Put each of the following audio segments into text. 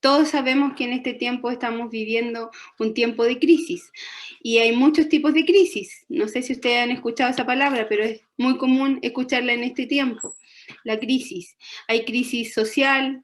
Todos sabemos que en este tiempo estamos viviendo un tiempo de crisis y hay muchos tipos de crisis. No sé si ustedes han escuchado esa palabra, pero es muy común escucharla en este tiempo. La crisis. Hay crisis social.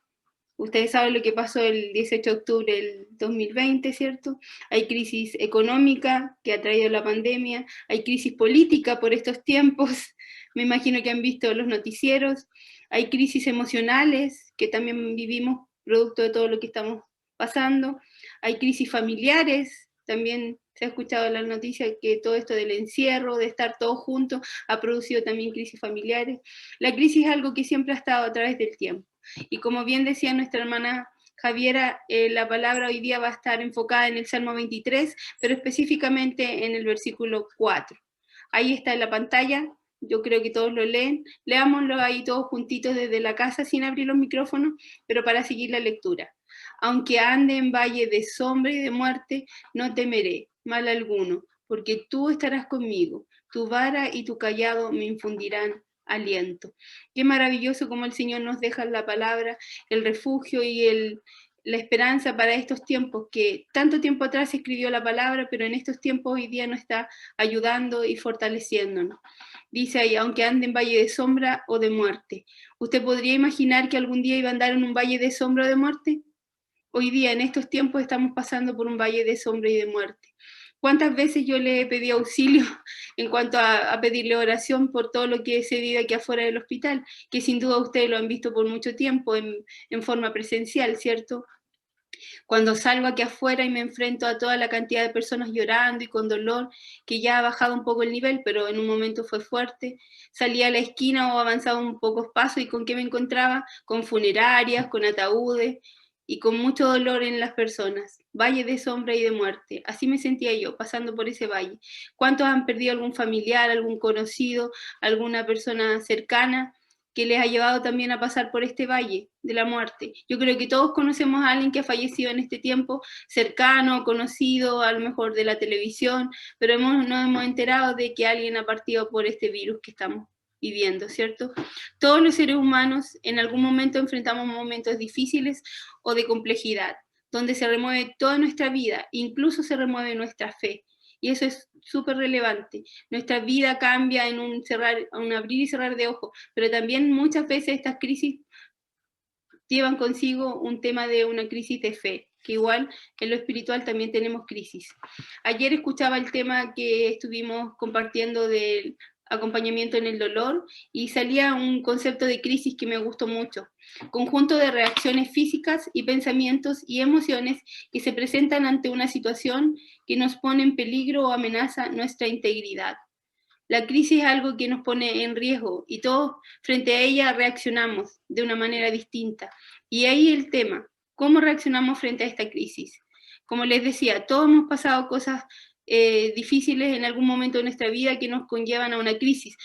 Ustedes saben lo que pasó el 18 de octubre del 2020, ¿cierto? Hay crisis económica que ha traído la pandemia, hay crisis política por estos tiempos, me imagino que han visto los noticieros, hay crisis emocionales que también vivimos producto de todo lo que estamos pasando, hay crisis familiares, también se ha escuchado en las noticias que todo esto del encierro, de estar todos juntos, ha producido también crisis familiares. La crisis es algo que siempre ha estado a través del tiempo. Y como bien decía nuestra hermana Javiera, la palabra hoy día va a estar enfocada en el Salmo 23, pero específicamente en el versículo 4. Ahí está en la pantalla, yo creo que todos lo leen, leámoslo ahí todos juntitos desde la casa sin abrir los micrófonos, pero para seguir la lectura. Aunque ande en valle de sombra y de muerte, no temeré mal alguno, porque tú estarás conmigo, tu vara y tu callado me infundirán aliento. Qué maravilloso como el Señor nos deja la palabra, el refugio y la esperanza para estos tiempos, que tanto tiempo atrás escribió la palabra, pero en estos tiempos hoy día nos está ayudando y fortaleciéndonos. Dice ahí, aunque ande en valle de sombra o de muerte. ¿Usted podría imaginar que algún día iba a andar en un valle de sombra o de muerte? Hoy día, en estos tiempos, estamos pasando por un valle de sombra y de muerte. ¿Cuántas veces yo le he pedido auxilio en cuanto a pedirle oración por todo lo que se vive aquí afuera del hospital? Que sin duda ustedes lo han visto por mucho tiempo en forma presencial, ¿cierto? Cuando salgo aquí afuera y me enfrento a toda la cantidad de personas llorando y con dolor, que ya ha bajado un poco el nivel, pero en un momento fue fuerte, salía a la esquina o avanzaba un pocos pasos y ¿con qué me encontraba? Con funerarias, con ataúdes y con mucho dolor en las personas. Valle de sombra y de muerte. Así me sentía yo, pasando por ese valle. ¿Cuántos han perdido algún familiar, algún conocido, alguna persona cercana? Que les ha llevado también a pasar por este valle de la muerte. Yo creo que todos conocemos a alguien que ha fallecido en este tiempo, cercano, conocido, a lo mejor de la televisión, pero nos hemos enterado de que alguien ha partido por este virus que estamos viviendo, ¿cierto? Todos los seres humanos en algún momento enfrentamos momentos difíciles o de complejidad, donde se remueve toda nuestra vida, incluso se remueve nuestra fe. Y eso es súper relevante. Nuestra vida cambia en un abrir y cerrar de ojos, pero también muchas veces estas crisis llevan consigo un tema de una crisis de fe, que igual en lo espiritual también tenemos crisis. Ayer escuchaba el tema que estuvimos compartiendo del acompañamiento en el dolor y salía un concepto de crisis que me gustó mucho. Conjunto de reacciones físicas y pensamientos y emociones que se presentan ante una situación que nos pone en peligro o amenaza nuestra integridad. La crisis es algo que nos pone en riesgo y todos frente a ella reaccionamos de una manera distinta. Y ahí el tema, ¿cómo reaccionamos frente a esta crisis? Como les decía, todos hemos pasado cosas difíciles en algún momento de nuestra vida que nos conllevan a una crisis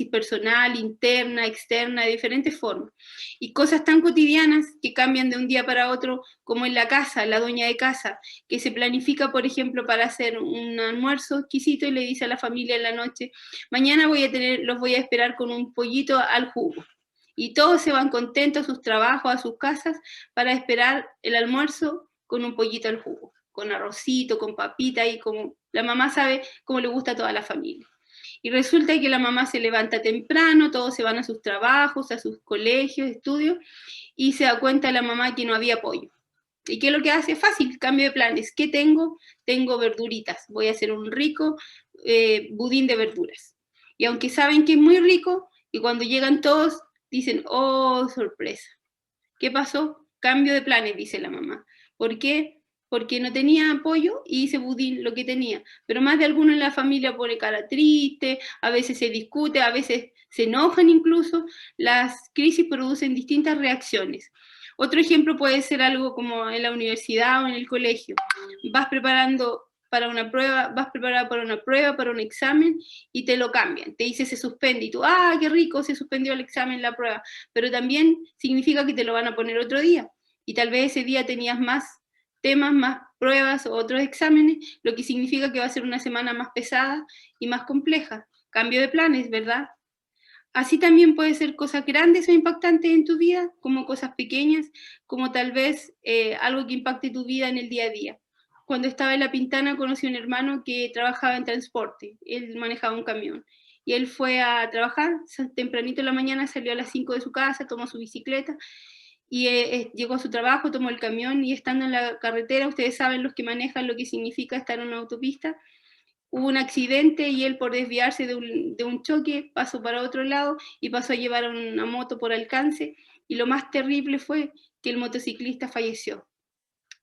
personal, interna, externa, de diferentes formas. Y cosas tan cotidianas que cambian de un día para otro, como en la casa, la dueña de casa, que se planifica, por ejemplo, para hacer un almuerzo exquisito y le dice a la familia en la noche, mañana los voy a esperar con un pollito al jugo. Y todos se van contentos a sus trabajos, a sus casas, para esperar el almuerzo con un pollito al jugo, con arrocito, con papita y como la mamá sabe cómo le gusta a toda la familia. Y resulta que la mamá se levanta temprano, todos se van a sus trabajos, a sus colegios, estudios, y se da cuenta la mamá que no había pollo. ¿Y qué es lo que hace? Fácil, cambio de planes. ¿Qué tengo? Tengo verduritas. Voy a hacer un rico budín de verduras. Y aunque saben que es muy rico, y cuando llegan todos, dicen, oh, sorpresa. ¿Qué pasó? Cambio de planes, dice la mamá. ¿Por qué? Porque no tenía apoyo y hice budín lo que tenía. Pero más de alguno en la familia pone cara triste, a veces se discute, a veces se enojan incluso. Las crisis producen distintas reacciones. Otro ejemplo puede ser algo como en la universidad o en el colegio. Vas preparando para una prueba, vas preparado para una prueba, para un examen y te lo cambian. Te dice se suspende y tú, ah, qué rico, se suspendió el examen, la prueba. Pero también significa que te lo van a poner otro día. Y tal vez ese día tenías más temas, más pruebas o otros exámenes, lo que significa que va a ser una semana más pesada y más compleja. Cambio de planes, ¿verdad? Así también puede ser cosas grandes o impactantes en tu vida, como cosas pequeñas, como tal vez algo que impacte tu vida en el día a día. Cuando estaba en La Pintana conocí a un hermano que trabajaba en transporte, él manejaba un camión. Y él fue a trabajar, tempranito en la mañana, salió a las 5 de su casa, tomó su bicicleta y llegó a su trabajo, tomó el camión y estando en la carretera, ustedes saben los que manejan lo que significa estar en una autopista, hubo un accidente y él por desviarse de un choque pasó para otro lado y pasó a llevar a una moto por alcance y lo más terrible fue que el motociclista falleció.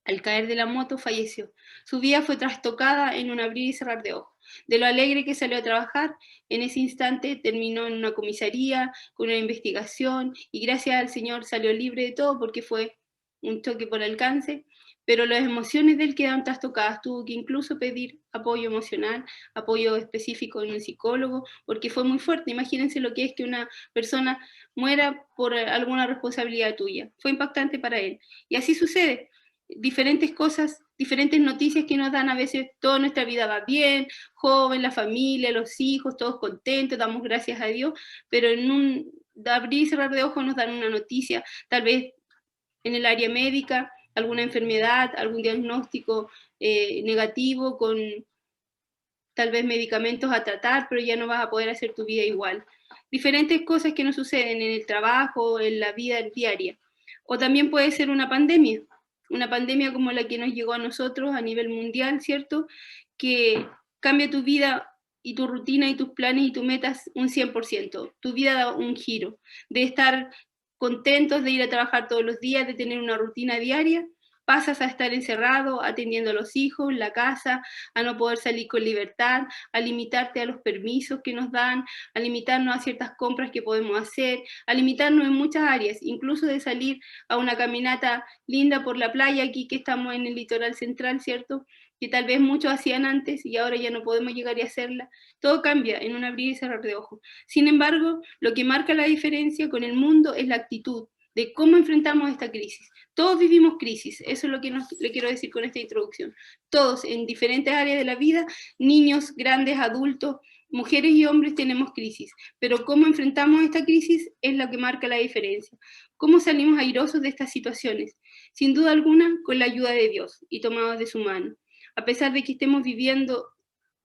Al caer de la moto falleció. Su vida fue trastocada en un abrir y cerrar de ojos. De lo alegre que salió a trabajar, en ese instante terminó en una comisaría, con una investigación, y gracias al Señor salió libre de todo porque fue un choque por alcance, pero las emociones de él quedaron trastocadas. Tuvo que incluso pedir apoyo emocional, apoyo específico en un psicólogo, porque fue muy fuerte. Imagínense lo que es que una persona muera por alguna responsabilidad tuya. Fue impactante para él. Y así sucede. Diferentes cosas, diferentes noticias que nos dan a veces, toda nuestra vida va bien, joven, la familia, los hijos, todos contentos, damos gracias a Dios, pero en un abrir y cerrar de ojos nos dan una noticia, tal vez en el área médica, alguna enfermedad, algún diagnóstico negativo con tal vez medicamentos a tratar, pero ya no vas a poder hacer tu vida igual. Diferentes cosas que nos suceden en el trabajo, en la vida diaria. O también puede ser una pandemia como la que nos llegó a nosotros a nivel mundial, ¿cierto? Que cambia tu vida y tu rutina y tus planes y tus metas un 100%. Tu vida da un giro. De estar contentos de ir a trabajar todos los días, de tener una rutina diaria, pasas a estar encerrado, atendiendo a los hijos, la casa, a no poder salir con libertad, a limitarte a los permisos que nos dan, a limitarnos a ciertas compras que podemos hacer, a limitarnos en muchas áreas, incluso de salir a una caminata linda por la playa, aquí que estamos en el litoral central, ¿cierto? Que tal vez muchos hacían antes y ahora ya no podemos llegar y hacerla. Todo cambia en un abrir y cerrar de ojos. Sin embargo, lo que marca la diferencia con el mundo es la actitud de cómo enfrentamos esta crisis. Todos vivimos crisis, eso es lo que le quiero decir con esta introducción. Todos, en diferentes áreas de la vida, niños, grandes, adultos, mujeres y hombres tenemos crisis, pero cómo enfrentamos esta crisis es lo que marca la diferencia. ¿Cómo salimos airosos de estas situaciones? Sin duda alguna, con la ayuda de Dios y tomados de su mano. A pesar de que estemos viviendo,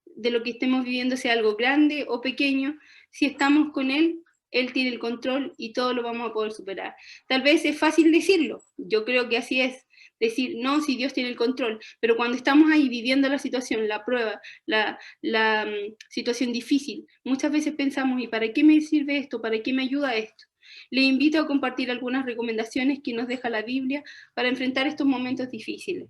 de lo que estemos viviendo sea algo grande o pequeño, si estamos con Él, Él tiene el control y todo lo vamos a poder superar. Tal vez es fácil decirlo, yo creo que así es, decir, no, si Dios tiene el control, pero cuando estamos ahí viviendo la situación, la prueba, la situación difícil, muchas veces pensamos, ¿y para qué me sirve esto? ¿Para qué me ayuda esto? Les invito a compartir algunas recomendaciones que nos deja la Biblia para enfrentar estos momentos difíciles.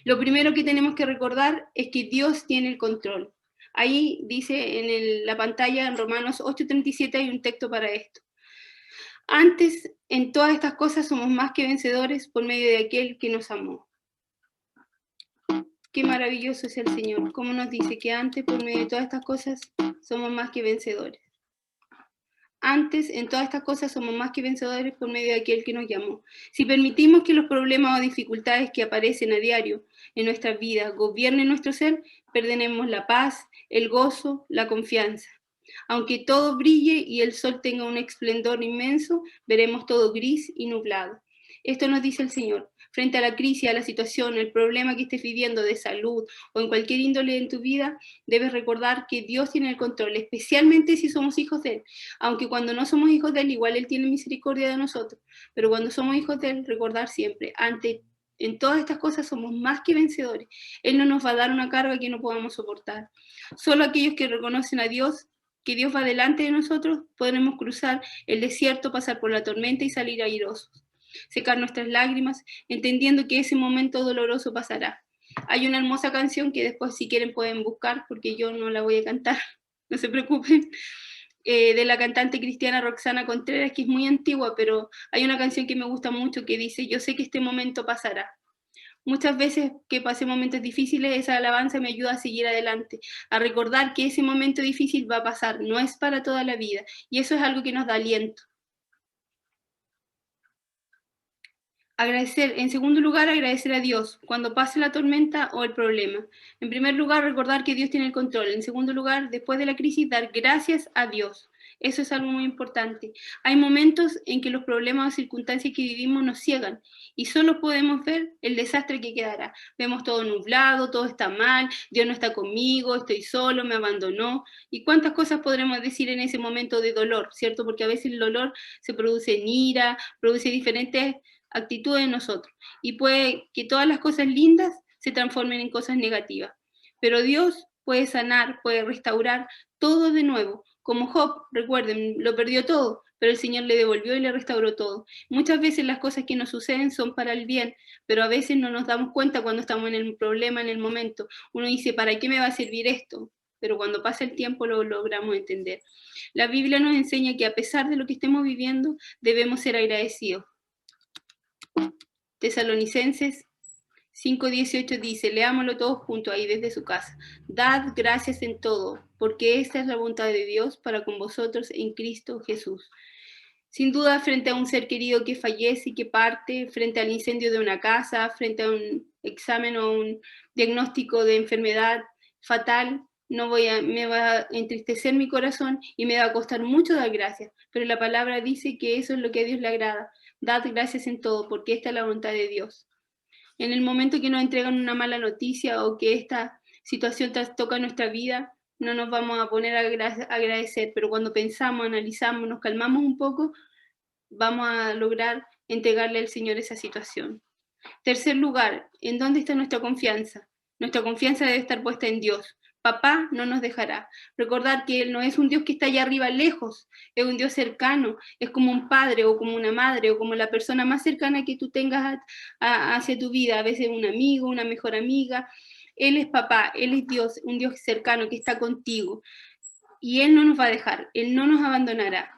Lo primero que tenemos que recordar es que Dios tiene el control. Ahí dice en la pantalla en Romanos 8:37 hay un texto para esto. Antes, en todas estas cosas somos más que vencedores por medio de aquel que nos amó. Qué maravilloso es el Señor, como nos dice que antes, por medio de todas estas cosas, somos más que vencedores. Antes, en todas estas cosas, somos más que vencedores por medio de aquel que nos llamó. Si permitimos que los problemas o dificultades que aparecen a diario en nuestras vidas gobiernen nuestro ser, perderemos la paz, el gozo, la confianza. Aunque todo brille y el sol tenga un esplendor inmenso, veremos todo gris y nublado. Esto nos dice el Señor. Frente a la crisis, a la situación, el problema que estés viviendo de salud o en cualquier índole en tu vida, debes recordar que Dios tiene el control, especialmente si somos hijos de Él. Aunque cuando no somos hijos de Él, igual Él tiene misericordia de nosotros. Pero cuando somos hijos de Él, recordar siempre, en todas estas cosas somos más que vencedores. Él no nos va a dar una carga que no podamos soportar. Solo aquellos que reconocen a Dios, que Dios va delante de nosotros, podremos cruzar el desierto, pasar por la tormenta y salir airosos. Secar nuestras lágrimas, entendiendo que ese momento doloroso pasará. Hay una hermosa canción que después si quieren pueden buscar, porque yo no la voy a cantar, no se preocupen, de la cantante cristiana Roxana Contreras, que es muy antigua, pero hay una canción que me gusta mucho que dice, yo sé que este momento pasará. Muchas veces que pasé momentos difíciles, esa alabanza me ayuda a seguir adelante, a recordar que ese momento difícil va a pasar, no es para toda la vida, y eso es algo que nos da aliento. Agradecer, en segundo lugar, agradecer a Dios cuando pase la tormenta o el problema. En primer lugar, recordar que Dios tiene el control. En segundo lugar, después de la crisis, dar gracias a Dios. Eso es algo muy importante. Hay momentos en que los problemas o circunstancias que vivimos nos ciegan y solo podemos ver el desastre que quedará. Vemos todo nublado, todo está mal, Dios no está conmigo, estoy solo, me abandonó. ¿Y cuántas cosas podremos decir en ese momento de dolor, cierto? Porque a veces el dolor se produce en ira, produce diferentes actitudes en nosotros. Y puede que todas las cosas lindas se transformen en cosas negativas. Pero Dios puede sanar, puede restaurar todo de nuevo. Como Job, recuerden, lo perdió todo, pero el Señor le devolvió y le restauró todo. Muchas veces las cosas que nos suceden son para el bien, pero a veces no nos damos cuenta cuando estamos en el problema, en el momento. Uno dice, ¿para qué me va a servir esto? Pero cuando pasa el tiempo lo logramos entender. La Biblia nos enseña que a pesar de lo que estemos viviendo, debemos ser agradecidos. Tesalonicenses 5:18 dice, leámoslo todos juntos ahí desde su casa. Dad gracias en todo, porque esta es la voluntad de Dios para con vosotros en Cristo Jesús. Sin duda, frente a un ser querido que fallece y que parte, frente al incendio de una casa, frente a un examen o un diagnóstico de enfermedad fatal, me va a entristecer mi corazón y me va a costar mucho dar gracias. Pero la palabra dice que eso es lo que a Dios le agrada. Dad gracias en todo, porque esta es la voluntad de Dios. En el momento que nos entregan una mala noticia o que esta situación toca nuestra vida, no nos vamos a poner a agradecer, pero cuando pensamos, analizamos, nos calmamos un poco, vamos a lograr entregarle al Señor esa situación. Tercer lugar, ¿en dónde está nuestra confianza? Nuestra confianza debe estar puesta en Dios. Papá no nos dejará. Recordar que Él no es un Dios que está allá arriba lejos, es un Dios cercano, es como un padre o como una madre o como la persona más cercana que tú tengas hacia tu vida, a veces un amigo, una mejor amiga. Él es papá, Él es Dios, un Dios cercano que está contigo y Él no nos va a dejar, Él no nos abandonará.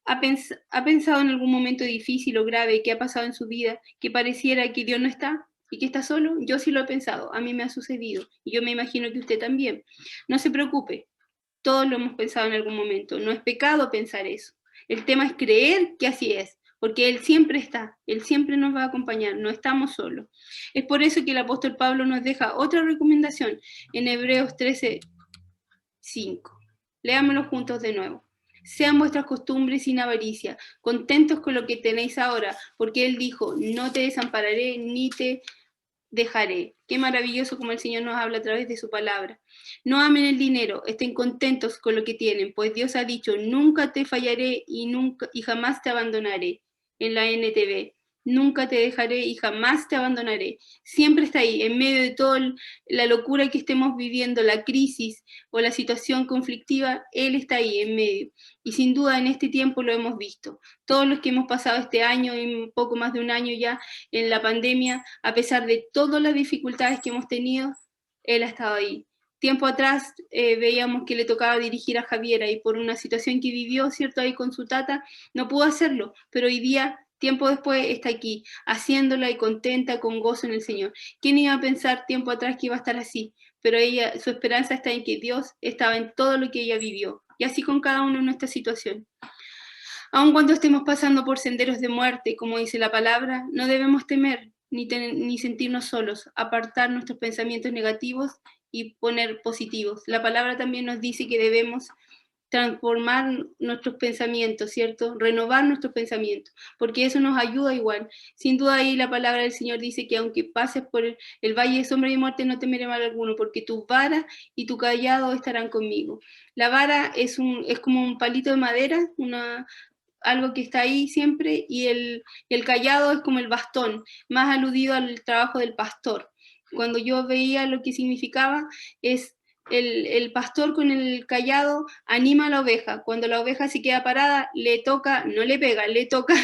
¿Ha pensado en algún momento difícil o grave que ha pasado en su vida que pareciera que Dios no está y que está solo? Yo sí lo he pensado, a mí me ha sucedido y yo me imagino que usted también. No se preocupe, todos lo hemos pensado en algún momento, no es pecado pensar eso. El tema es creer que así es, porque Él siempre está, Él siempre nos va a acompañar, no estamos solos. Es por eso que el apóstol Pablo nos deja otra recomendación en Hebreos 13:5. Leámoslo juntos de nuevo. Sean vuestras costumbres sin avaricia, contentos con lo que tenéis ahora, porque Él dijo, no te desampararé ni te dejaré. Qué maravilloso como el Señor nos habla a través de su palabra. No amen el dinero, estén contentos con lo que tienen, pues Dios ha dicho, nunca te fallaré y jamás te abandonaré. En la NTV, nunca te dejaré y jamás te abandonaré. Siempre está ahí, en medio de toda la locura que estemos viviendo, la crisis o la situación conflictiva, Él está ahí en medio. Y sin duda en este tiempo lo hemos visto. Todos los que hemos pasado este año y un poco más de un año ya en la pandemia, a pesar de todas las dificultades que hemos tenido, Él ha estado ahí. Tiempo atrás veíamos que le tocaba dirigir a Javiera y por una situación que vivió, ¿cierto? Ahí con su tata, no pudo hacerlo, pero hoy día, tiempo después, está aquí, haciéndola y contenta, con gozo en el Señor. ¿Quién iba a pensar tiempo atrás que iba a estar así? Pero ella, su esperanza está en que Dios estaba en todo lo que ella vivió. Y así con cada uno en nuestra situación. Aun cuando estemos pasando por senderos de muerte, como dice la palabra, no debemos temer ni sentirnos solos, apartar nuestros pensamientos negativos y poner positivos. La palabra también nos dice que debemos transformar nuestros pensamientos, ¿cierto? Renovar nuestros pensamientos, porque eso nos ayuda igual. Sin duda ahí la palabra del Señor dice que aunque pases por el valle de sombra y muerte, no temeré mal alguno, porque tu vara y tu callado estarán conmigo. La vara es como un palito de madera, algo que está ahí siempre, y el callado es como el bastón, más aludido al trabajo del pastor. Cuando yo veía lo que significaba, es el pastor con el callado anima a la oveja. Cuando la oveja se queda parada, le toca, no le pega, le toca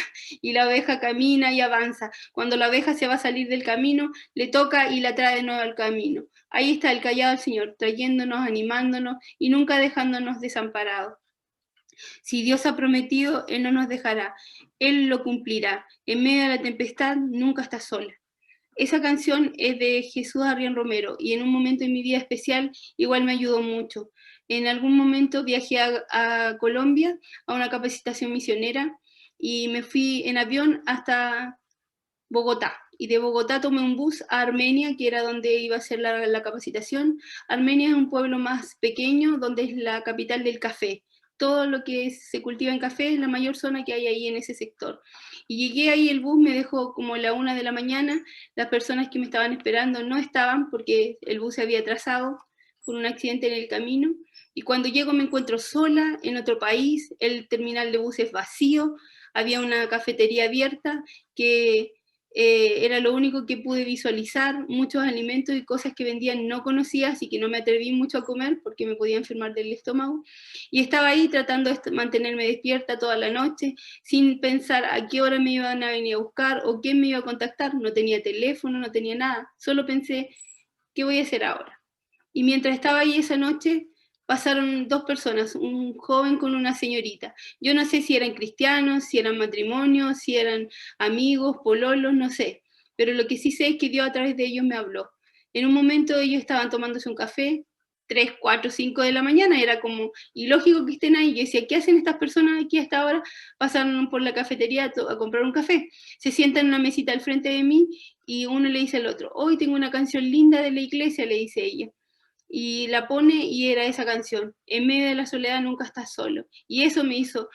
y la oveja camina y avanza. Cuando la oveja se va a salir del camino, le toca y la trae de nuevo al camino. Ahí está el callado del Señor, trayéndonos, animándonos y nunca dejándonos desamparados. Si Dios ha prometido, Él no nos dejará, Él lo cumplirá. En medio de la tempestad nunca está sola. Esa canción es de Jesús Arrián Romero y en un momento en mi vida especial igual me ayudó mucho. En algún momento viajé a Colombia a una capacitación misionera y me fui en avión hasta Bogotá. Y de Bogotá tomé un bus a Armenia, que era donde iba a ser la capacitación. Armenia es un pueblo más pequeño, donde es la capital del café. todo lo que se cultiva en café, es la mayor zona que hay ahí en ese sector. Y llegué ahí, el bus me dejó como a la 1 de la mañana, las personas que me estaban esperando no estaban porque el bus se había atrasado por un accidente en el camino, y cuando llego me encuentro sola en otro país, el terminal de buses vacío, había una cafetería abierta que era lo único que pude visualizar, muchos alimentos y cosas que vendían no conocía, así que no me atreví mucho a comer porque me podía enfermar del estómago, y estaba ahí tratando de mantenerme despierta toda la noche, sin pensar a qué hora me iban a venir a buscar o quién me iba a contactar, no tenía teléfono, no tenía nada, solo pensé, ¿qué voy a hacer ahora? Y mientras estaba ahí esa noche, pasaron dos personas, un joven con una señorita. Yo no sé si eran cristianos, si eran matrimonios, si eran amigos, pololos, no sé. Pero lo que sí sé es que Dios a través de ellos me habló. En un momento ellos estaban tomándose un café, 3, 4, 5 de la mañana, era como ilógico que estén ahí. Yo decía, ¿qué hacen estas personas aquí hasta ahora? Pasaron por la cafetería a comprar un café. Se sientan en una mesita al frente de mí y uno le dice al otro, hoy tengo una canción linda de la iglesia, le dice ella, y la pone y era esa canción, en medio de la soledad nunca estás solo. Y eso me hizo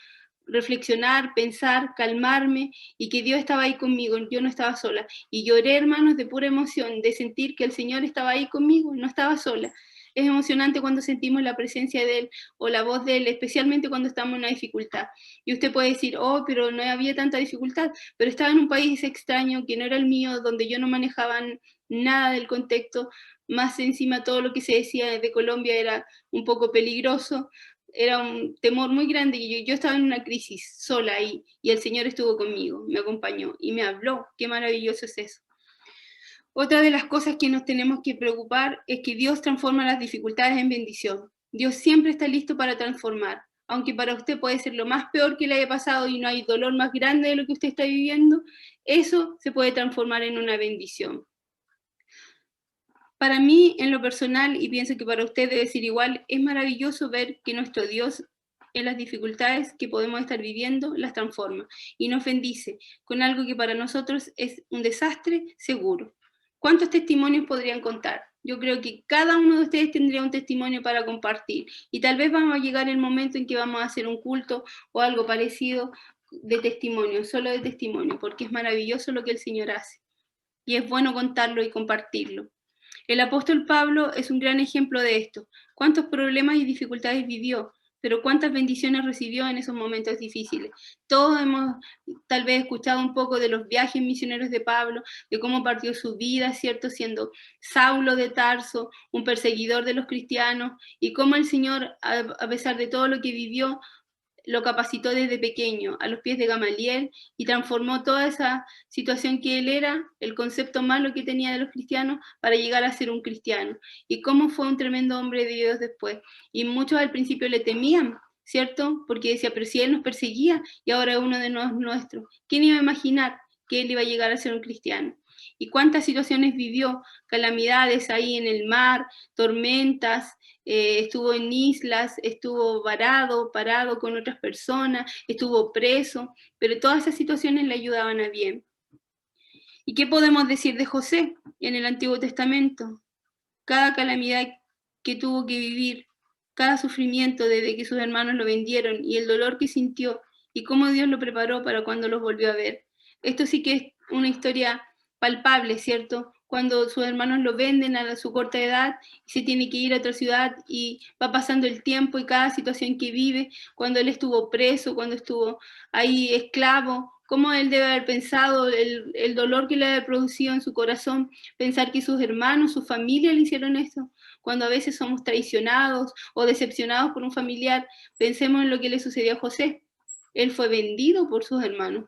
reflexionar, pensar, calmarme y que Dios estaba ahí conmigo, yo no estaba sola. Y lloré, hermanos, de pura emoción, de sentir que el Señor estaba ahí conmigo, no estaba sola. Es emocionante cuando sentimos la presencia de Él o la voz de Él, especialmente cuando estamos en una dificultad. Y usted puede decir, oh, pero no había tanta dificultad, pero estaba en un país extraño que no era el mío, donde yo no manejaba nada del contexto, más encima todo lo que se decía de Colombia era un poco peligroso, era un temor muy grande y yo estaba en una crisis sola ahí y el Señor estuvo conmigo, me acompañó y me habló. Qué maravilloso es eso. Otra de las cosas que nos tenemos que preocupar es que Dios transforma las dificultades en bendición. Dios siempre está listo para transformar. Aunque para usted puede ser lo más peor que le haya pasado y no hay dolor más grande de lo que usted está viviendo, eso se puede transformar en una bendición. Para mí, en lo personal, y pienso que para usted debe ser igual, es maravilloso ver que nuestro Dios en las dificultades que podemos estar viviendo las transforma y nos bendice con algo que para nosotros es un desastre seguro. ¿Cuántos testimonios podrían contar? Yo creo que cada uno de ustedes tendría un testimonio para compartir y tal vez vamos a llegar el momento en que vamos a hacer un culto o algo parecido de testimonio, solo de testimonio, porque es maravilloso lo que el Señor hace y es bueno contarlo y compartirlo. El apóstol Pablo es un gran ejemplo de esto. ¿Cuántos problemas y dificultades vivió? Pero cuántas bendiciones recibió en esos momentos difíciles. Todos hemos tal vez escuchado un poco de los viajes misioneros de Pablo, de cómo partió su vida, ¿cierto? Siendo Saulo de Tarso, un perseguidor de los cristianos, y cómo el Señor, a pesar de todo lo que vivió, lo capacitó desde pequeño a los pies de Gamaliel y transformó toda esa situación que él era, el concepto malo que tenía de los cristianos, para llegar a ser un cristiano. Y cómo fue un tremendo hombre de Dios después. Y muchos al principio le temían, ¿cierto? Porque decía, pero si él nos perseguía y ahora es uno de los nuestros, ¿quién iba a imaginar que él iba a llegar a ser un cristiano? Y cuántas situaciones vivió, calamidades ahí en el mar, tormentas, estuvo en islas, estuvo parado con otras personas, estuvo preso, pero todas esas situaciones le ayudaban a bien. ¿Y qué podemos decir de José en el Antiguo Testamento? Cada calamidad que tuvo que vivir, cada sufrimiento desde que sus hermanos lo vendieron y el dolor que sintió y cómo Dios lo preparó para cuando los volvió a ver. Esto sí que es una historia palpable, ¿cierto? Cuando sus hermanos lo venden a su corta edad y se tiene que ir a otra ciudad y va pasando el tiempo y cada situación que vive, cuando él estuvo preso, cuando estuvo ahí esclavo, cómo él debe haber pensado, el dolor que le ha producido en su corazón, pensar que sus hermanos, su familia le hicieron eso. Cuando a veces somos traicionados o decepcionados por un familiar, pensemos en lo que le sucedió a José. Él fue vendido por sus hermanos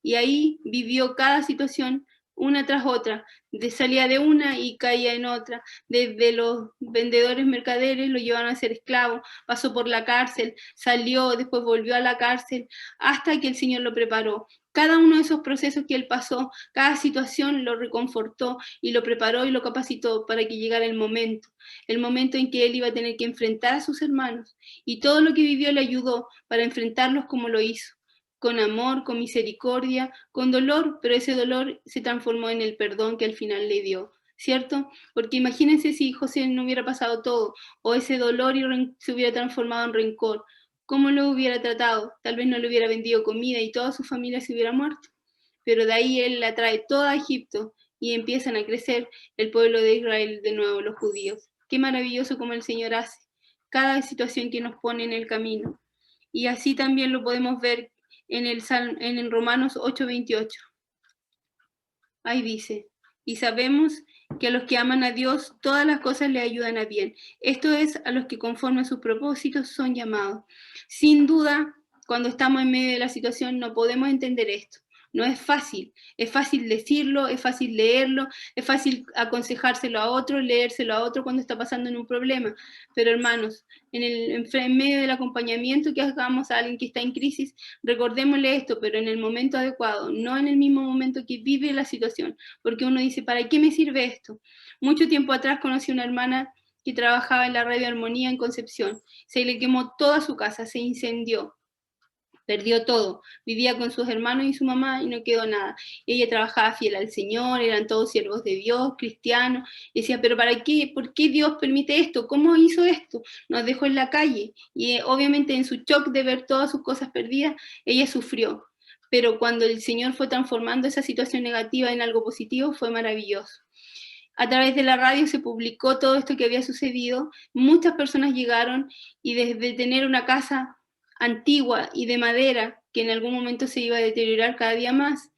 y ahí vivió cada situación una tras otra, salía de una y caía en otra, desde los vendedores mercaderes lo llevaron a ser esclavo, pasó por la cárcel, salió, después volvió a la cárcel, hasta que el Señor lo preparó. Cada uno de esos procesos que él pasó, cada situación lo reconfortó y lo preparó y lo capacitó para que llegara el momento en que él iba a tener que enfrentar a sus hermanos, y todo lo que vivió le ayudó para enfrentarlos como lo hizo, con amor, con misericordia, con dolor, pero ese dolor se transformó en el perdón que al final le dio, ¿cierto? Porque imagínense si José no hubiera pasado todo, o ese dolor se hubiera transformado en rencor. ¿Cómo lo hubiera tratado? Tal vez no le hubiera vendido comida y toda su familia se hubiera muerto. Pero de ahí él la trae toda a Egipto y empiezan a crecer el pueblo de Israel de nuevo, los judíos. Qué maravilloso como el Señor hace cada situación que nos pone en el camino. Y así también lo podemos ver en el Romanos 8:28. Ahí dice, y sabemos que a los que aman a Dios, todas las cosas le ayudan a bien. Esto es a los que conforme a sus propósitos son llamados. Sin duda, cuando estamos en medio de la situación no podemos entender esto. No es fácil decirlo, es fácil leerlo, es fácil aconsejárselo a otro, leérselo a otro cuando está pasando en un problema. Pero hermanos, en medio del acompañamiento que hagamos a alguien que está en crisis, recordémosle esto, pero en el momento adecuado, no en el mismo momento que vive la situación, porque uno dice, ¿para qué me sirve esto? Mucho tiempo atrás conocí una hermana que trabajaba en la Radio Armonía en Concepción. Se le quemó toda su casa, se incendió. Perdió todo, vivía con sus hermanos y su mamá y no quedó nada. Ella trabajaba fiel al Señor, eran todos siervos de Dios, cristianos. Y decía, pero ¿para qué? ¿Por qué Dios permite esto? ¿Cómo hizo esto? Nos dejó en la calle. Y obviamente en su shock de ver todas sus cosas perdidas, ella sufrió. Pero cuando el Señor fue transformando esa situación negativa en algo positivo, fue maravilloso. A través de la radio se publicó todo esto que había sucedido. Muchas personas llegaron y desde tener una casa antigua y de madera, que en algún momento se iba a deteriorar cada día más,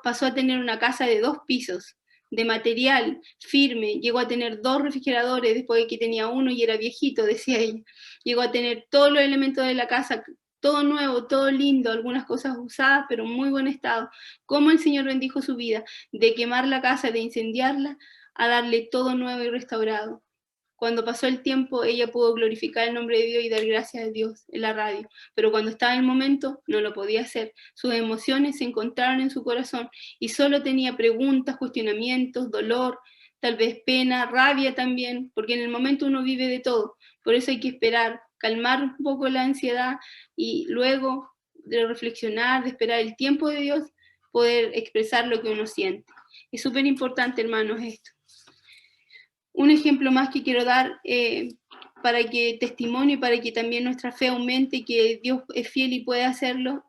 pasó a tener una casa de 2 pisos, de material firme, llegó a tener 2 refrigeradores después de que tenía uno y era viejito, decía ella. Llegó a tener todos los elementos de la casa, todo nuevo, todo lindo, algunas cosas usadas, pero en muy buen estado. Cómo el Señor bendijo su vida, de quemar la casa, de incendiarla, a darle todo nuevo y restaurado. Cuando pasó el tiempo, ella pudo glorificar el nombre de Dios y dar gracias a Dios en la radio, pero cuando estaba en el momento no lo podía hacer. Sus emociones se encontraron en su corazón y solo tenía preguntas, cuestionamientos, dolor, tal vez pena, rabia también, porque en el momento uno vive de todo. Por eso hay que esperar, calmar un poco la ansiedad y luego de reflexionar, de esperar el tiempo de Dios, poder expresar lo que uno siente. Es súper importante, hermanos, esto. Un ejemplo más que quiero dar para que testimonio y para que también nuestra fe aumente, que Dios es fiel y puede hacerlo.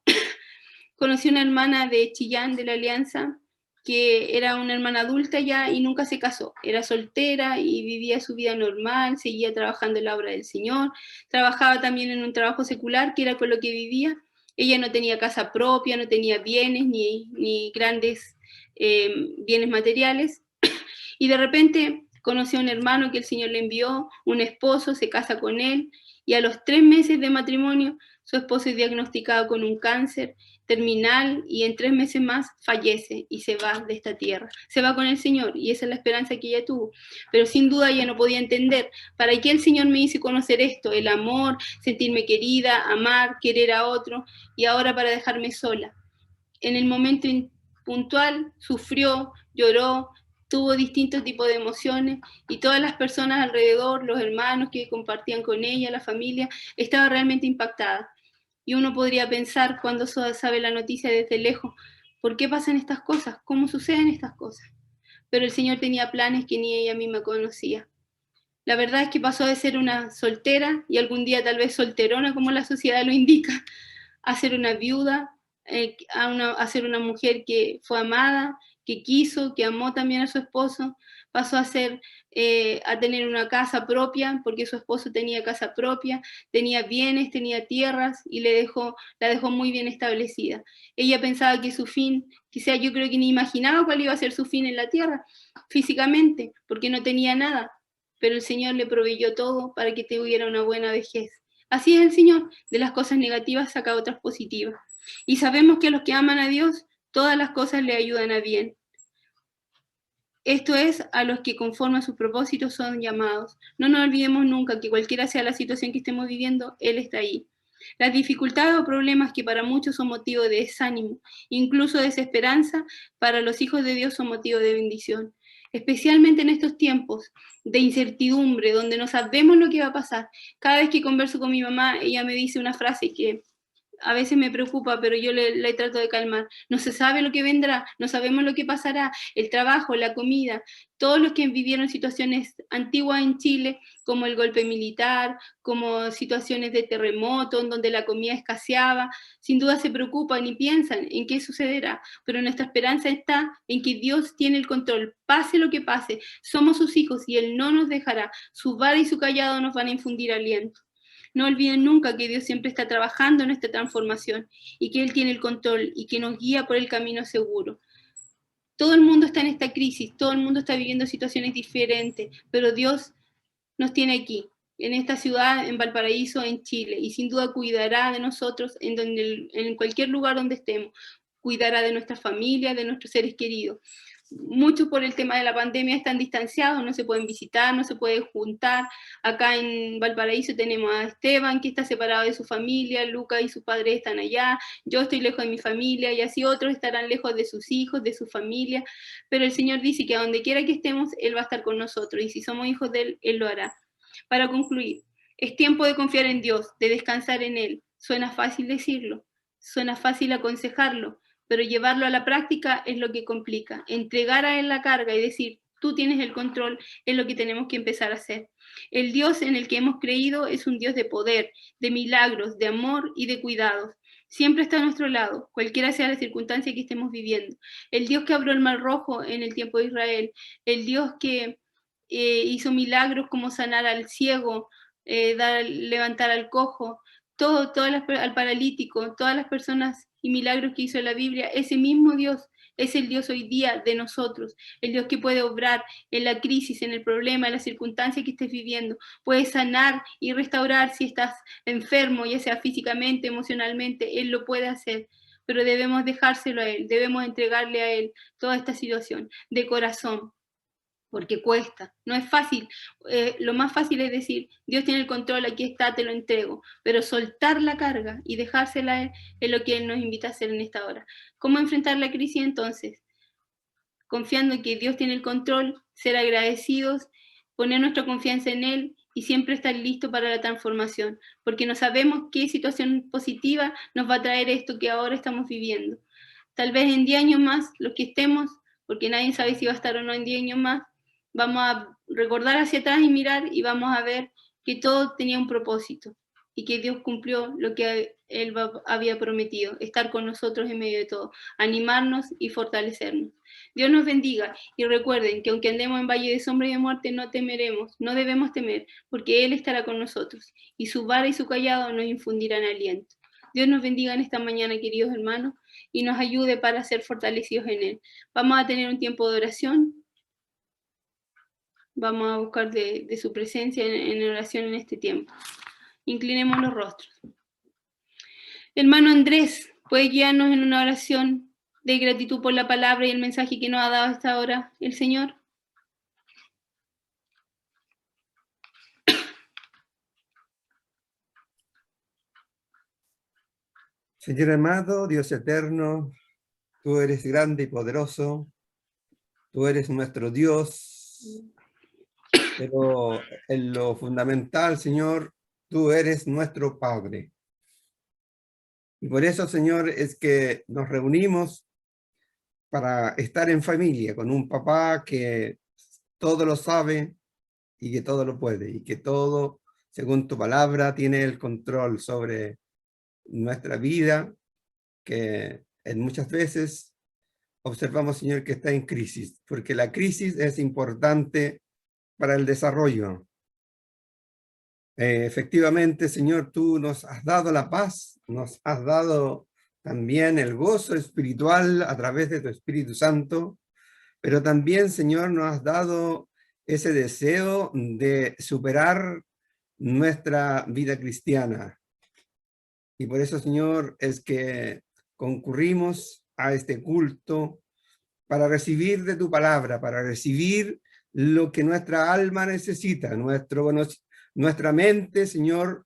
Conocí una hermana de Chillán, de la Alianza, que era una hermana adulta ya y nunca se casó. Era soltera y vivía su vida normal, seguía trabajando en la obra del Señor, trabajaba también en un trabajo secular, que era con lo que vivía. Ella no tenía casa propia, no tenía bienes ni grandes bienes materiales. Y de repente conoció a un hermano que el Señor le envió, un esposo, se casa con él, y a los 3 meses de matrimonio, su esposo es diagnosticado con un cáncer terminal y en 3 meses más fallece y se va de esta tierra. Se va con el Señor y esa es la esperanza que ella tuvo. Pero sin duda ella no podía entender para qué el Señor me hizo conocer esto, el amor, sentirme querida, amar, querer a otro, y ahora para dejarme sola. En el momento puntual sufrió, lloró, tuvo distintos tipos de emociones y todas las personas alrededor, los hermanos que compartían con ella, la familia, estaba realmente impactada. Y uno podría pensar cuando sabe la noticia desde lejos, ¿por qué pasan estas cosas? ¿Cómo suceden estas cosas? Pero el Señor tenía planes que ni ella misma conocía. La verdad es que pasó de ser una soltera y algún día tal vez solterona, como la sociedad lo indica, a ser una viuda, a ser una mujer que fue amada, que quiso, que amó también a su esposo. Pasó a tener una casa propia, porque su esposo tenía casa propia, tenía bienes, tenía tierras y la dejó muy bien establecida. Ella pensaba que su fin, quizá yo creo que ni imaginaba cuál iba a ser su fin en la tierra, físicamente, porque no tenía nada, pero el Señor le proveyó todo para que tuviera una buena vejez. Así es el Señor, de las cosas negativas saca otras positivas. Y sabemos que a los que aman a Dios, todas las cosas le ayudan a bien. Esto es, a los que conforme a sus propósitos son llamados. No nos olvidemos nunca que cualquiera sea la situación que estemos viviendo, Él está ahí. Las dificultades o problemas que para muchos son motivo de desánimo, incluso desesperanza, para los hijos de Dios son motivo de bendición. Especialmente en estos tiempos de incertidumbre, donde no sabemos lo que va a pasar. Cada vez que converso con mi mamá, ella me dice una frase que a veces me preocupa, pero yo le trato de calmar. No se sabe lo que vendrá, no sabemos lo que pasará, el trabajo, la comida. Todos los que vivieron situaciones antiguas en Chile, como el golpe militar, como situaciones de terremoto, en donde la comida escaseaba, sin duda se preocupan y piensan en qué sucederá, pero nuestra esperanza está en que Dios tiene el control, pase lo que pase, somos sus hijos y Él no nos dejará, su vara y su callado nos van a infundir aliento. No olviden nunca que Dios siempre está trabajando en esta transformación y que Él tiene el control y que nos guía por el camino seguro. Todo el mundo está en esta crisis, todo el mundo está viviendo situaciones diferentes, pero Dios nos tiene aquí, en esta ciudad, en Valparaíso, en Chile, y sin duda cuidará de nosotros en cualquier lugar donde estemos, cuidará de nuestra familia, de nuestros seres queridos. Muchos por el tema de la pandemia están distanciados, no se pueden visitar, no se pueden juntar. Acá en Valparaíso tenemos a Esteban, que está separado de su familia, Luca y su padre están allá, yo estoy lejos de mi familia, y así otros estarán lejos de sus hijos, de su familia, pero el Señor dice que a donde quiera que estemos, Él va a estar con nosotros, y si somos hijos de Él, Él lo hará. Para concluir, es tiempo de confiar en Dios, de descansar en Él. Suena fácil decirlo, suena fácil aconsejarlo, pero llevarlo a la práctica es lo que complica. Entregar a Él la carga y decir, tú tienes el control, es lo que tenemos que empezar a hacer. El Dios en el que hemos creído es un Dios de poder, de milagros, de amor y de cuidados. Siempre está a nuestro lado, cualquiera sea la circunstancia que estemos viviendo. El Dios que abrió el Mar Rojo en el tiempo de Israel, el Dios que hizo milagros como sanar al ciego, levantar al cojo, al paralítico, todas las personas y milagros que hizo en la Biblia, ese mismo Dios es el Dios hoy día de nosotros, el Dios que puede obrar en la crisis, en el problema, en la circunstancia que estés viviendo, puede sanar y restaurar si estás enfermo, ya sea físicamente, emocionalmente, Él lo puede hacer, pero debemos dejárselo a Él, debemos entregarle a Él toda esta situación de corazón, porque cuesta, no es fácil. Lo más fácil es decir, Dios tiene el control, aquí está, te lo entrego, pero soltar la carga y dejársela a Él es lo que Él nos invita a hacer en esta hora. ¿Cómo enfrentar la crisis entonces? Confiando en que Dios tiene el control, ser agradecidos, poner nuestra confianza en Él y siempre estar listo para la transformación, porque no sabemos qué situación positiva nos va a traer esto que ahora estamos viviendo. Tal vez en 10 años más, los que estemos, porque nadie sabe si va a estar o no en 10 años más, vamos a recordar hacia atrás y mirar y vamos a ver que todo tenía un propósito y que Dios cumplió lo que Él había prometido, estar con nosotros en medio de todo, animarnos y fortalecernos. Dios nos bendiga y recuerden que aunque andemos en valle de sombra y de muerte, no temeremos, no debemos temer, porque Él estará con nosotros y su vara y su callado nos infundirán aliento. Dios nos bendiga en esta mañana, queridos hermanos, y nos ayude para ser fortalecidos en Él. Vamos a tener un tiempo de oración. Vamos a buscar de su presencia en oración en este tiempo. Inclinemos los rostros. Hermano Andrés, ¿puede guiarnos en una oración de gratitud por la palabra y el mensaje que nos ha dado hasta ahora el Señor? Señor amado, Dios eterno, tú eres grande y poderoso, tú eres nuestro Dios, pero en lo fundamental, Señor, tú eres nuestro Padre. Y por eso, Señor, es que nos reunimos para estar en familia con un papá que todo lo sabe y que todo lo puede, y que todo, según tu palabra, tiene el control sobre nuestra vida, que en muchas veces observamos, Señor, que está en crisis, porque la crisis es importante para el desarrollo. Efectivamente, Señor, tú nos has dado la paz, nos has dado también el gozo espiritual a través de tu Espíritu Santo, pero también, Señor, nos has dado ese deseo de superar nuestra vida cristiana. Y por eso, Señor, es que concurrimos a este culto para recibir de tu palabra, para recibir lo que nuestra alma necesita, nuestra mente, Señor,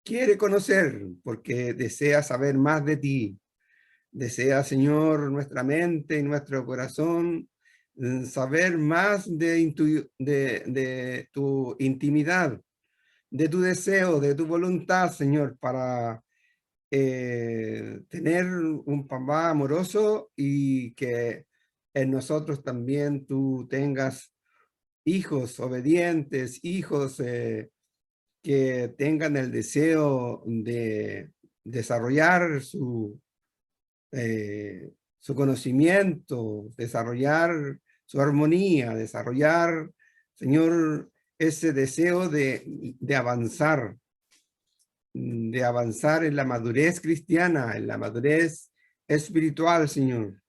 quiere conocer, porque desea saber más de ti. Desea, Señor, nuestra mente y nuestro corazón, saber más de tu intimidad, de tu deseo, de tu voluntad, Señor, para tener un papá amoroso y que en nosotros también tú tengas hijos obedientes, hijos que tengan el deseo de desarrollar su conocimiento, desarrollar su armonía, desarrollar, Señor, ese deseo de avanzar en la madurez cristiana, en la madurez espiritual, Señor.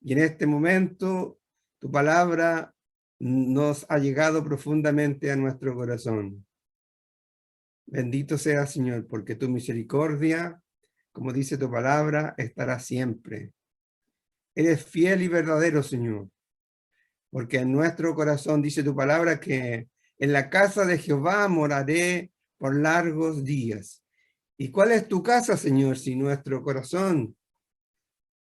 Y en este momento, tu palabra nos ha llegado profundamente a nuestro corazón. Bendito sea, Señor, porque tu misericordia, como dice tu palabra, estará siempre. Eres fiel y verdadero, Señor, porque en nuestro corazón dice tu palabra que en la casa de Jehová moraré por largos días. ¿Y cuál es tu casa, Señor, si nuestro corazón?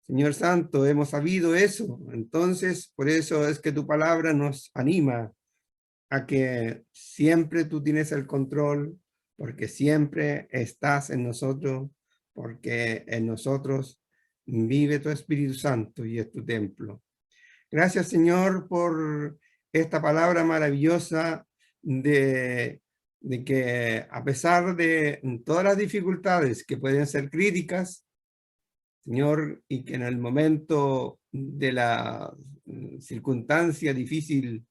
Señor Santo, hemos sabido eso. Entonces, por eso es que tu palabra nos anima a que siempre tú tienes el control, porque siempre estás en nosotros, porque en nosotros vive tu Espíritu Santo y es tu templo. Gracias, Señor, por esta palabra maravillosa de que a pesar de todas las dificultades que pueden ser críticas, Señor, y que en el momento de la circunstancia difícil,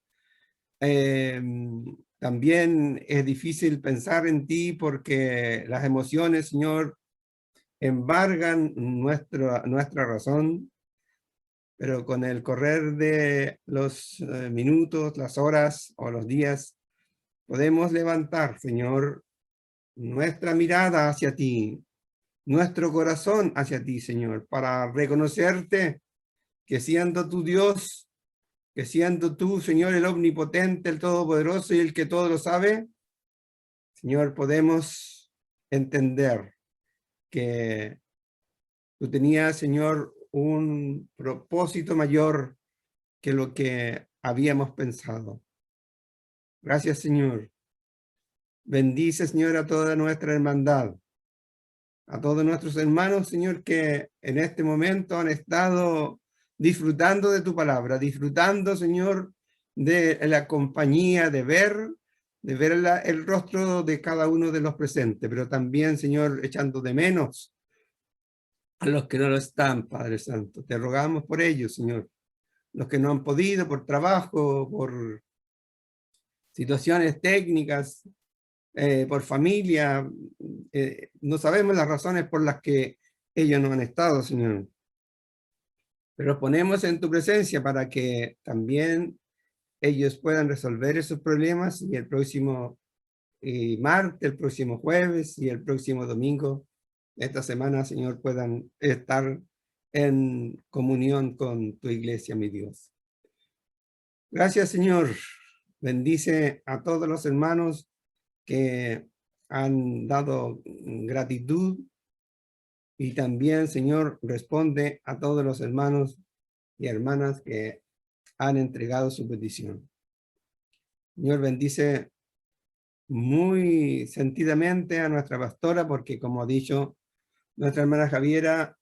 también es difícil pensar en ti porque las emociones, Señor, embargan nuestra razón, pero con el correr de los minutos, las horas o los días, podemos levantar, Señor, nuestra mirada hacia ti, nuestro corazón hacia ti, Señor, para reconocerte que siendo tu Dios, que siendo tú, Señor, el omnipotente, el todopoderoso y el que todo lo sabe, Señor, podemos entender que tú tenías, Señor, un propósito mayor que lo que habíamos pensado. Gracias, Señor. Bendice, Señor, a toda nuestra hermandad, a todos nuestros hermanos, Señor, que en este momento han estado disfrutando de tu palabra, disfrutando, Señor, de la compañía, de ver el rostro de cada uno de los presentes, pero también, Señor, echando de menos a los que no lo están, Padre Santo. Te rogamos por ellos, Señor. Los que no han podido por trabajo, por situaciones técnicas, por familia, no sabemos las razones por las que ellos no han estado, Señor. Pero los ponemos en tu presencia para que también ellos puedan resolver esos problemas y el próximo martes, el próximo jueves y el próximo domingo de esta semana, Señor, puedan estar en comunión con tu iglesia, mi Dios. Gracias, Señor. Bendice a todos los hermanos que han dado gratitud y también, Señor, responde a todos los hermanos y hermanas que han entregado su petición. Señor, bendice muy sentidamente a nuestra pastora porque, como ha dicho nuestra hermana Javiera,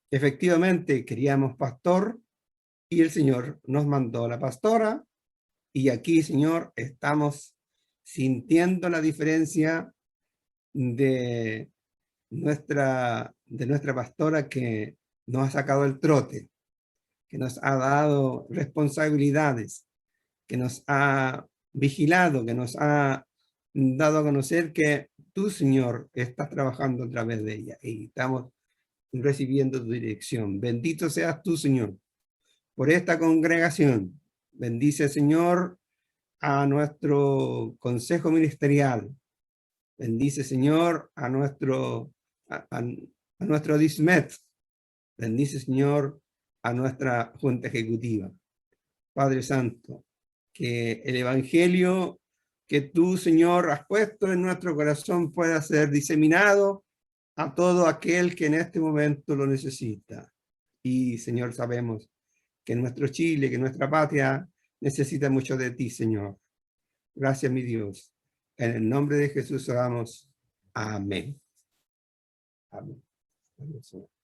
efectivamente queríamos pastor y el Señor nos mandó la pastora y aquí, Señor, estamos sintiendo la diferencia de nuestra pastora que nos ha sacado el trote, que nos ha dado responsabilidades, que nos ha vigilado, que nos ha dado a conocer que tú, Señor, estás trabajando a través de ella y estamos recibiendo tu dirección. Bendito seas tú, Señor, por esta congregación. Bendice, Señor, a nuestro consejo ministerial. Bendice, Señor, a nuestro DISMET. Bendice, Señor, a nuestra Junta Ejecutiva. Padre Santo, que el Evangelio que tú, Señor, has puesto en nuestro corazón pueda ser diseminado a todo aquel que en este momento lo necesita. Y, Señor, sabemos que nuestro Chile, que nuestra patria necesita mucho de ti, Señor. Gracias, mi Dios. En el nombre de Jesús oramos. Amén. Amén. Amén, Señor.